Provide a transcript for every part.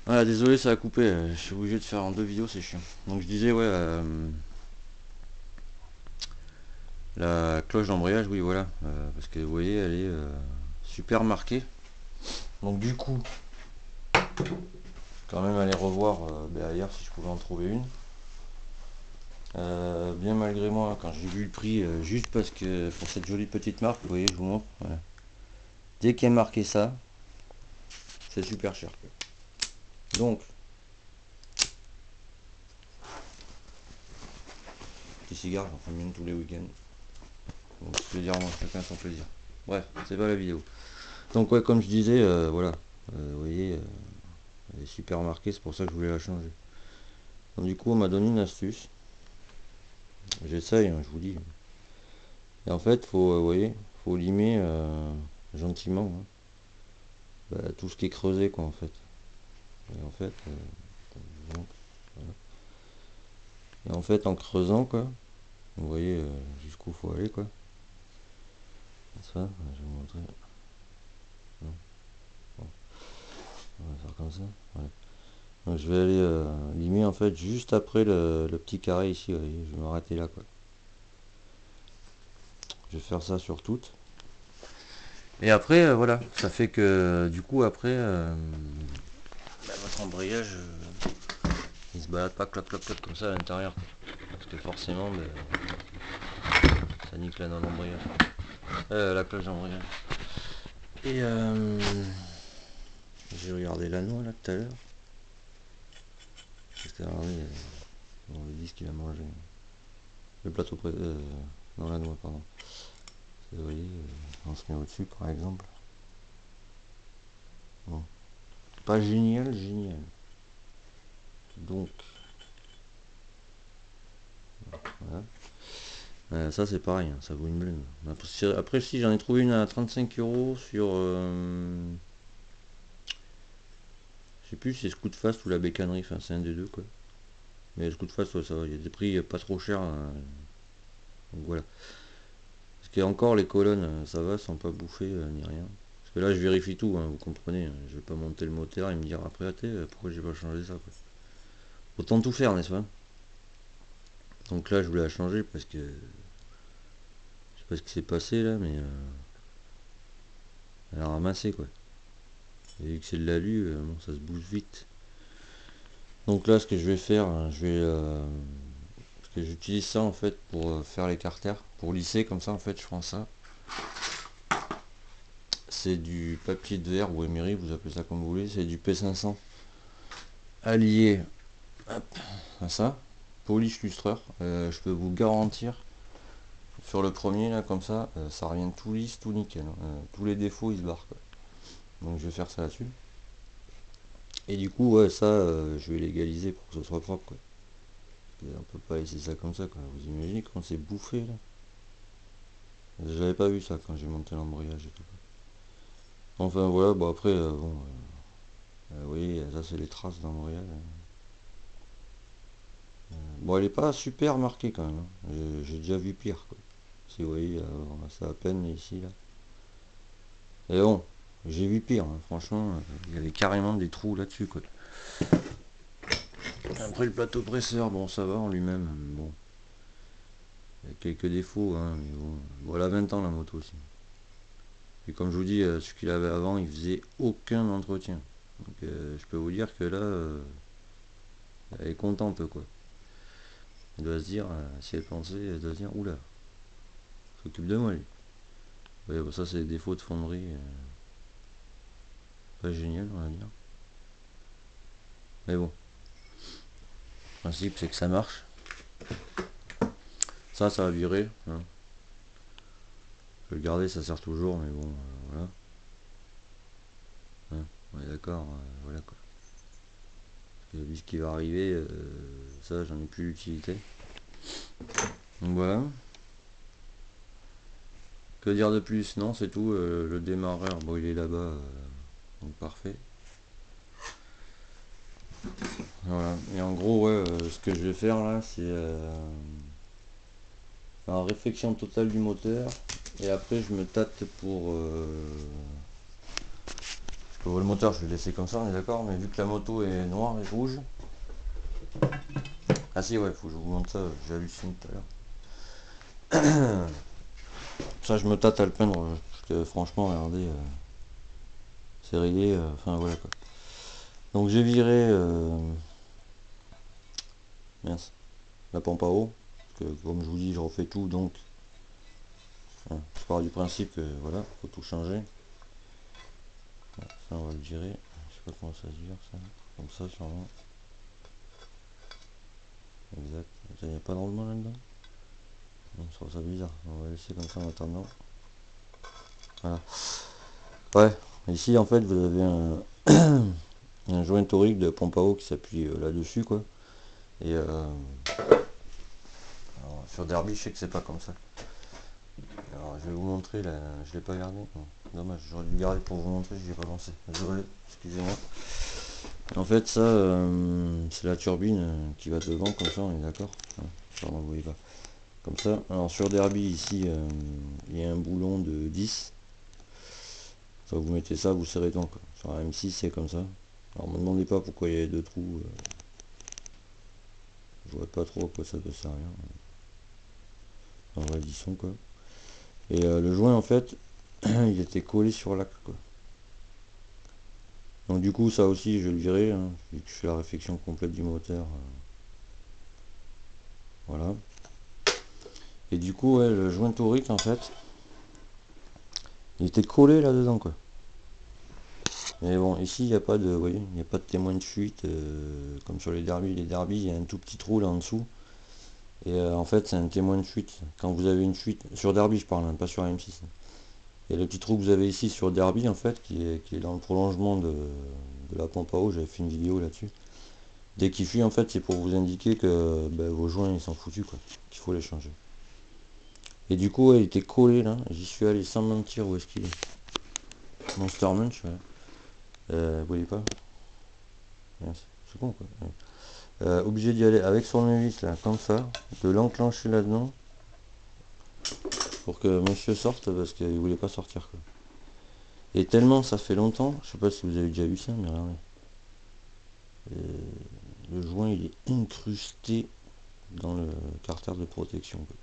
Voilà, désolé, ça a coupé. Je suis obligé de faire en deux vidéos, c'est chiant. Donc je disais, ouais, la cloche d'embrayage, oui, voilà. Parce que vous voyez, elle est super marquée. Donc du coup, quand même aller revoir ailleurs si je pouvais en trouver une. Bien malgré moi, quand j'ai vu le prix, juste parce que pour cette jolie petite marque, vous voyez, je vous montre. Voilà. Dès qu'il y a marqué ça, c'est super cher. Donc, petit cigare, j'en fume une tous les week-ends. Donc, plaisir, moi, chacun son plaisir. Bref, c'est pas la vidéo. Donc, ouais, comme je disais, voilà. Vous voyez, elle est super marquée, c'est pour ça que je voulais la changer. Donc, du coup, on m'a donné une astuce. J'essaye, hein, je vous dis. Et en fait, faut, vous voyez, faut limer gentiment tout ce qui est creusé, quoi, en fait. Et en fait, donc, voilà. Et en fait, en creusant, quoi, vous voyez jusqu'où faut aller, quoi. Ça, je vais vous montrer. Non, bon, on va faire comme ça. Ouais. Donc je vais aller limer en fait juste après le petit carré ici, vous voyez, je vais m'arrêter là, quoi. Je vais faire ça sur toutes. Et après, voilà, ça fait que du coup après, votre embrayage, il se balade pas clac clac clac comme ça à l'intérieur. Parce que forcément, ça nique la non-embrayage. La cloche d'embrayage. Et j'ai regardé l'anneau là tout à l'heure. Parce que alors, oui, le disque il a mangé. Le plateau dans l'anneau, pardon. Vous voyez, on se met au-dessus par exemple. Bon. Pas génial, génial. Donc, voilà. Ça c'est pareil, hein, ça vaut une blinde. Après, si j'en ai trouvé une à 35 € sur. Je sais plus si c'est Scootfast ou la bécannerie, enfin c'est un des deux, quoi. Mais Scootfast, ouais, ça va, il y a des prix pas trop chers. Donc voilà. Parce que encore les colonnes, ça va, sans pas bouffer ni rien. Parce que là je vérifie tout, hein, vous comprenez. Je vais pas monter le moteur et me dire après, pourquoi j'ai pas changé ça, quoi. Autant tout faire, n'est-ce pas? Donc là je voulais la changer parce que. Je sais pas ce qui s'est passé là, mais elle a ramassé, quoi. Et vu que c'est de l'alu, bon, ça se bouge vite. Donc là, ce que je vais faire, je vais. Parce que j'utilise ça en fait pour faire les carters, pour lisser comme ça en fait, je prends ça. C'est du papier de verre ou émery, vous appelez ça comme vous voulez, c'est du P500 allié à ça, polish lustreur. Je peux vous garantir, sur le premier là, comme ça, ça revient tout lisse, tout nickel, hein. Tous les défauts ils se barrent, quoi. Donc je vais faire ça là-dessus. Et du coup, ouais, ça, je vais l'égaliser pour que ce soit propre, quoi. On peut pas laisser ça comme ça, quoi. Vous imaginez quand c'est bouffé là? J'avais pas vu ça quand j'ai monté l'embrayage et tout. Enfin voilà, bon après, bon, oui, ça c'est les traces d'embrayage. Bon, elle est pas super marquée quand même, hein. J'ai déjà vu pire, quoi. Si vous voyez, c'est à peine ici là. Et bon, j'ai vu pire, hein. Franchement, il y avait carrément des trous là-dessus, quoi. Après le plateau presseur, bon ça va en lui-même, bon. Il y a quelques défauts, hein, mais bon. Voilà 20 ans la moto aussi. Et comme je vous dis, ce qu'il avait avant, il faisait aucun entretien. Donc je peux vous dire que là, elle est contente, quoi. Elle doit se dire, si elle pensait, elle doit se dire, oula, s'occupe de moi lui. Ouais, bon, ça c'est des défauts de fonderie, pas génial on va dire. Mais bon, le principe c'est que ça marche. Ça va virer, hein. Je vais le garder, ça sert toujours, mais bon, voilà. Hein, on est d'accord, voilà, quoi. Vu ce qui va arriver, ça j'en ai plus d'utilité. Donc voilà. Que dire de plus? Non, c'est tout. Le démarreur, bon, il est là-bas, donc parfait. Voilà. Et en gros, ouais, ce que je vais faire là, c'est faire une réflexion totale du moteur. Et après, je me tâte pour Le moteur je vais le laisser comme ça, on est d'accord, mais vu que la moto est noire et rouge. Ah si ouais, faut que je vous montre ça, j'hallucine tout à l'heure. Ça je me tâte à le peindre, parce que franchement regardez, c'est rayé, enfin voilà quoi. Donc j'ai viré mince, la pompe à eau, parce que comme je vous dis je refais tout, donc hein, je pars du principe que voilà, faut tout changer. Ça on va le virer, je sais pas comment ça se vire ça, comme ça sûrement. Exact, il n'y a pas de roulement là-dedans. Donc je trouve ça bizarre, on va laisser comme ça en attendant. Voilà. Ouais, ici en fait vous avez un joint torique de pompe à eau qui s'appuie là-dessus quoi. Et alors, sur Derby je sais que c'est pas comme ça. Alors je vais vous montrer là, je l'ai pas gardé. Non. Dommage, j'aurais dû le garder pour vous montrer, j'y ai pas pensé. Désolé, excusez-moi. En fait ça c'est la turbine qui va devant comme ça, on est d'accord. Pardon, vous voyez pas. Comme ça. Alors sur Derby ici il y a un boulon de 10. Soit vous mettez ça, vous serrez dedans quoi. Sur un M6 c'est comme ça. Alors me demandez pas pourquoi il y a deux trous. Je vois pas trop à quoi ça peut servir. En vrai disons quoi. Et le joint en fait il était collé sur l'acte quoi. Donc du coup ça aussi je vais le virer, hein, vu que je fais la réfection complète du moteur. Voilà. Et du coup ouais, le joint torique en fait, il était collé là dedans quoi. Mais bon ici il n'y a pas de. Vous voyez, il n'y a pas de témoin de fuite comme sur les derbies. Les derbies il y a un tout petit trou là en dessous. Et en fait c'est un témoin de fuite. Quand vous avez une fuite, sur derby je parle, hein, pas sur M6. Et le petit trou que vous avez ici sur derby en fait, qui est dans le prolongement de la pompe à eau, j'avais fait une vidéo là-dessus. Dès qu'il fuit en fait c'est pour vous indiquer que ben, vos joints ils sont foutus quoi, qu'il faut les changer. Et du coup ouais, il était collé là, j'y suis allé sans mentir, où est-ce qu'il est Monster Munch, ouais. Vous voyez pas? C'est con quoi. Ouais. Obligé d'y aller avec son vis là, comme ça, de l'enclencher là-dedans pour que monsieur sorte parce qu'il voulait pas sortir quoi. Et tellement ça fait longtemps, je sais pas si vous avez déjà vu ça, mais regardez. Le joint il est incrusté dans le carter de protection quoi.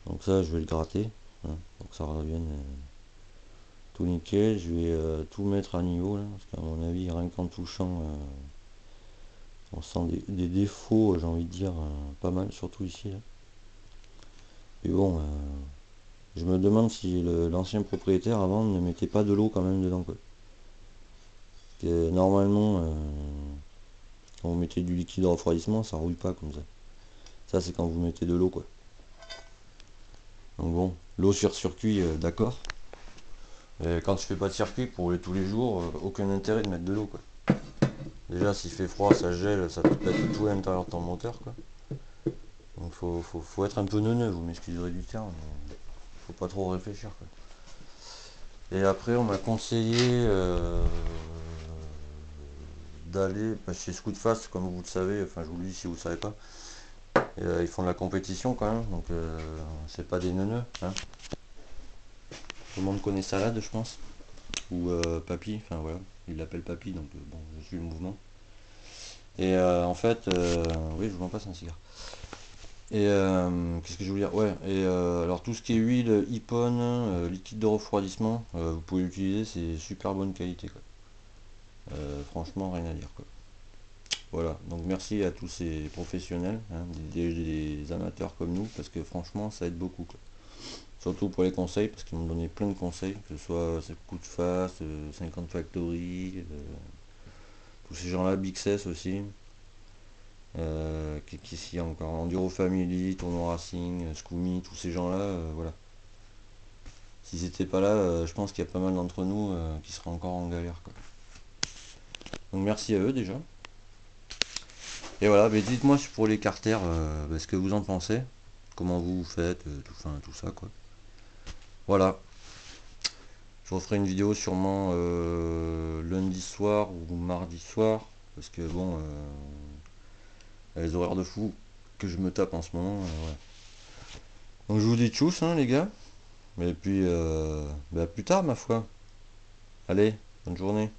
Donc ça je vais le gratter, hein, pour que ça revienne tout nickel. Je vais tout mettre à niveau là, parce qu'à mon avis rien qu'en touchant on sent des défauts, j'ai envie de dire, pas mal, surtout ici là. Et bon, je me demande si l'ancien propriétaire avant ne mettait pas de l'eau quand même dedans quoi. Que, normalement quand vous mettez du liquide de refroidissement ça rouille pas comme ça. Ça c'est quand vous mettez de l'eau quoi. Donc bon, l'eau sur circuit d'accord. Et quand je fais pas de circuit pour tous les jours, aucun intérêt de mettre de l'eau quoi. Déjà s'il fait froid ça gèle, ça peut pète tout à l'intérieur de ton moteur quoi. Donc faut être un peu neuneux, vous m'excuserez du terme, mais faut pas trop réfléchir quoi. Et après on m'a conseillé d'aller chez Scootfast, comme vous le savez, enfin je vous le dis si vous ne savez pas. Et, ils font de la compétition quand même, donc c'est pas des neuneux. Hein. Tout le monde connaît Salade je pense. Ou Papy, enfin voilà, il l'appelle Papy, donc bon, je suis le mouvement. Et en fait, oui, je vous en passe un cigare. Et qu'est-ce que je voulais dire? Ouais, et alors tout ce qui est huile, hippone, liquide de refroidissement, vous pouvez l'utiliser, c'est super bonne qualité quoi. Franchement, rien à dire quoi. Voilà, donc merci à tous ces professionnels, hein, des amateurs comme nous, parce que franchement ça aide beaucoup quoi. Surtout pour les conseils, parce qu'ils m'ont donné plein de conseils, que ce soit Coup de Face, 50 Factory, tous ces gens-là, Big Cess aussi. Qu'ici encore Enduro Family, Tournoi Racing, Scoomy, tous ces gens-là, voilà. S'ils n'étaient pas là, je pense qu'il y a pas mal d'entre nous qui seraient encore en galère quoi. Donc merci à eux déjà. Et voilà, mais dites-moi pour les carters, ce que vous en pensez, comment vous faites, tout ça quoi. Voilà, je referai une vidéo sûrement lundi soir ou mardi soir, parce que bon, les horaires de fou que je me tape en ce moment, ouais. Donc je vous dis tchuss hein, les gars, et puis plus tard ma foi. Allez. Bonne journée.